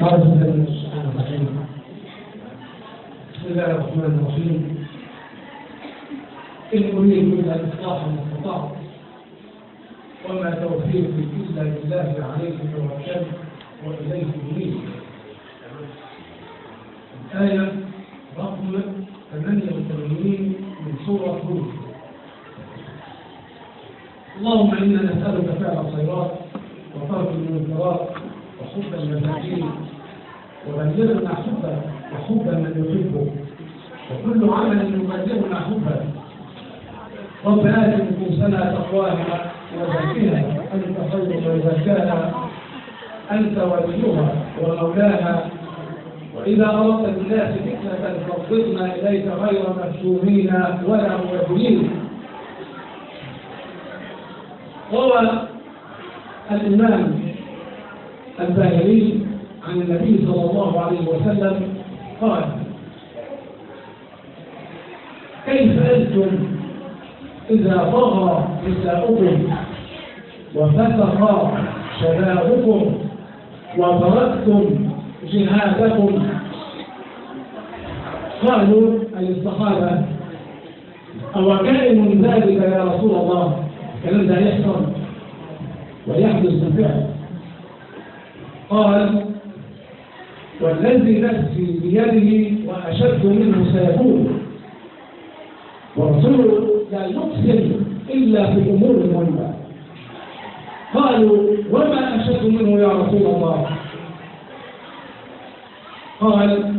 أعوذ بالله من الشيطان الرجيم. بسم الله الرحمن الرحيم. إن أريد إلا الإصلاح ما استطعت وما توفيقي إلا بالله عليه توكلت وإليه أنيب. الآية رقم 88 من سورة هود. اللهم إنا نسألك فعل الخيرات وترك المنكرات وحب المساكين وبلغنا حبك وحب من يحبك وكل عمل يبلغنا حبك. رب آت نفوسنا تقواها وزكها أنت خير من زكاها أنت وليها ومولاها. وإذا أردت بالناس فتنة فاقبضنا إليك غير مفتونين ولا مبتلين. روى الإمام الباهلي عن النبي صلى الله عليه وسلم قال: كيف أنتم إذا طغى نساؤكم وفسق شبابكم وتركتم جهادكم؟ قالوا أي الصحابة: أو كائن ذلك يا رسول الله؟ الكلام ده يحصل ويحدث بالفعل. قال: والذي نفسي بيده وأشد منه سيكون. ورسوله لا يقسم إلا في الأمور المهمة. قالوا: وما أشد منه يا رسول الله؟ قال: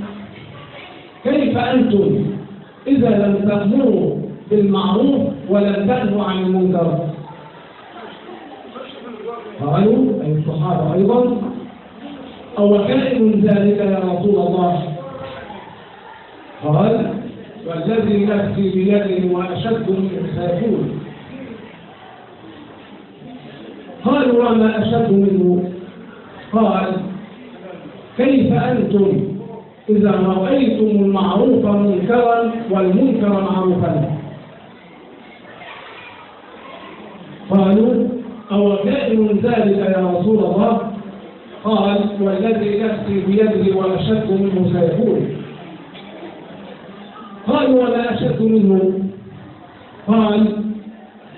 كيف أنتم إذا لم تأمروا بالمعروف ولم تنهوا عن المنكر؟ قالوا أي الصحابة أيضا: أو كائن ذلك يا رسول الله؟ قال: والذي نفسي بيده وأشد منه سيكون. قالوا: وما أشد منه؟ قال: كيف أنتم إذا رأيتم المعروف منكرا والمنكر معروفا؟ قالوا: أو كائن ذلك يا رسول الله؟ قال: والذي نفسي بيده وأشد منه سيكون. قالوا: ولا أشد منه؟ قال: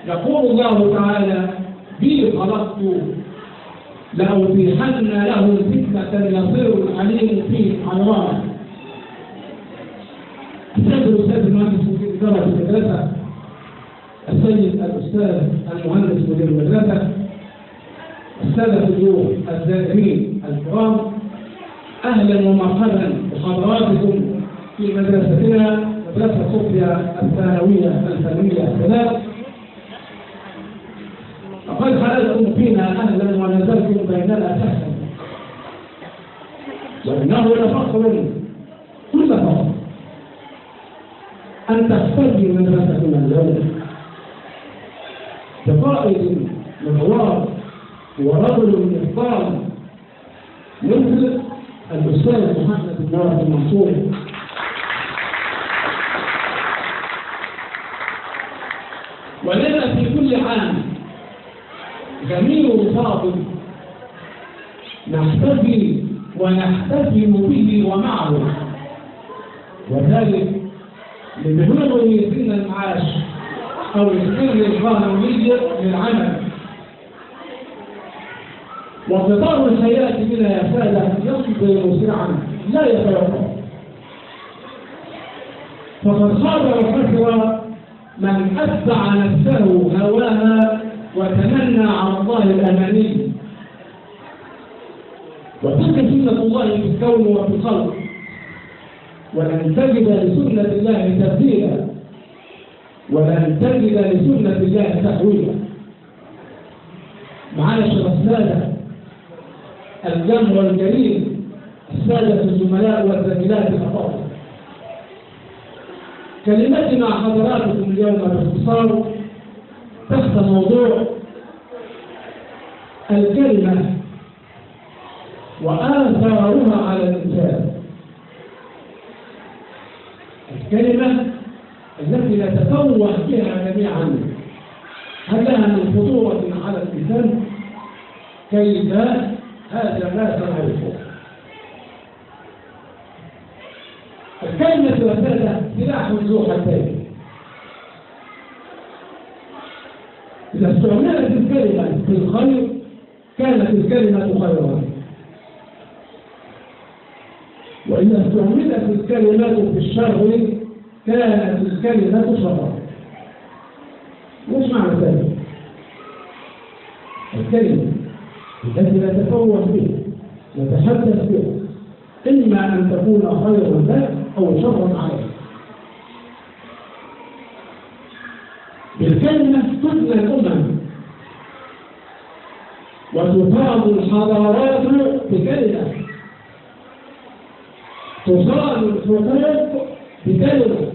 يقول الله تعالى: بي خلقت لأوضحن له فتنة يصير الحليم فيه حيوان. أستاذ المهندس مدير إدارة المدرسة، السيد الأستاذ المهندس مدير المدرسة، السادة الضيوف الزائرين الكرام، أهلا ومرحبا بحضراتكم في مدرستنا مدرسة صوفيا الثانوية الفنية الثلاث. لقد حللتم فينا أهلا ونزلتم بيننا سهلا، وإنه لفخر كل فخر أن تختفي مدرستنا اليوم بقائد مغوار ورجل محترم مثل الأستاذ محمد بن المنصور. ولنا في كل عام جميل فاضل نحتفي ونحتفل به ومعه، وذلك لبلوغ سن المعاش أو السن القانوني للعمل. وقطار الحياة بنا يا سادة يمضي مسرعا لا يتوقف، فقد خاب وخسر من أتبع نفسه هواها وتمنى على الله الأماني. وتلك سنة الله في الكون وفي الخلق، ولن تجد لسنة الله تبديلا ولن تجد لسنة الله تحويلا. معاشر السادة الجمع الكريم، السادة الزملاء والزميلات الأفاضل، كلمتي مع حضراتكم اليوم باختصار تحت موضوع الكلمة وآثارها على الإنسان. الكلمة التي نتفوه بها جميعا هل لها من خطورة على الإنسان؟ كيف؟ هذا ما سنعرفه. الكلمة والسادة سلاح ذو حدين. إذا استعملت الكلمة في الخير كانت الكلمة خيرا، وإذا استعملت الكلمة في الشر كانت الكلمة شرا. وش معنى ذلك؟ الكلمة التي نتفوه بها نتحدث بها إما أن تكون خيرا لك أو شرا عليك. بالكلمة تبنى الأمم وتفاض الحضارات بكلمة، تصان الحقوق بكلمة،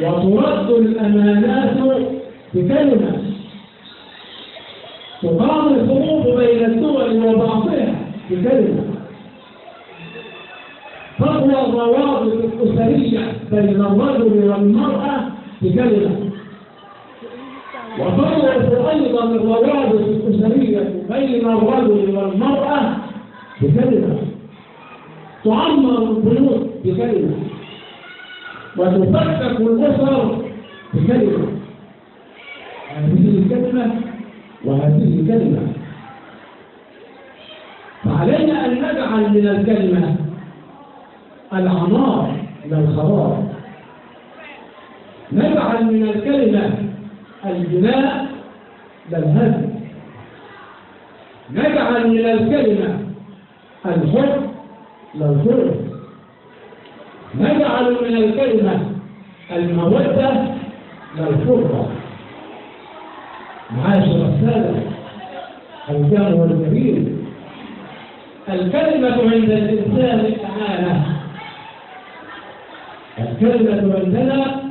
وترد الأمانات بكلمة، تقام الحروب بين الدول وبعضها بكلمة، تقوى الروابط الأسرية بين الرجل والمرأة بكلمة، وتضعف أيضا الروابط الأسرية بين الرجل والمرأة بكلمة، تعمر البيوت بكلمة، وتفكك الأسر بكلمة. هذه الكلمة وهذه كلمة، فعلينا أن نجعل من الكلمة العمار لا الخراب، نجعل من الكلمة البناء لا الهدم، نجعل من الكلمة الحب لا الظلم، نجعل من الكلمة المودة لا الفرقة. معاشر السادة الجار والكبير، الكلمة عند الإنسان أمانة، الكلمة عندنا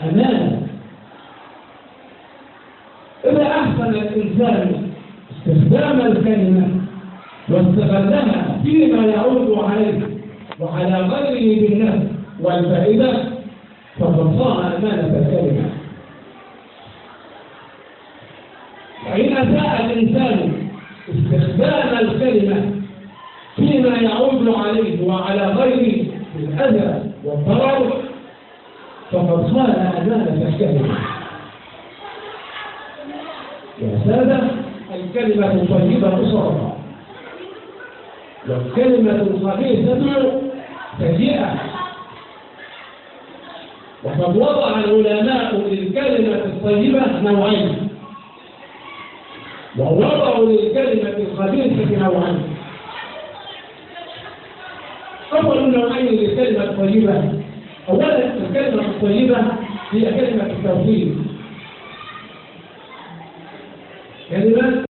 أمانة. إذا أحسن الإنسان استخدام الكلمة واستغلها فيما يعود عليه وعلى غيره بالنفع والفائدة فقد صان أمانة الكلمة. وإن أساء الإنسان استخدام الكلمة فيما يعود عليه وعلى غيره بالأذى والضرر فقد خان أمانة الكلمة. يا سادة، الكلمة الطيبة صدقة، والكلمة الخبيثة سيئة. وقد وضع العلماء للكلمة الطيبة نوعين، ووضعوا للكلمة الخبيثة نوعين. أول نوعين للكلمة الطيبة، أولا الكلمة الطيبة هي كلمة التوحيد، كلمة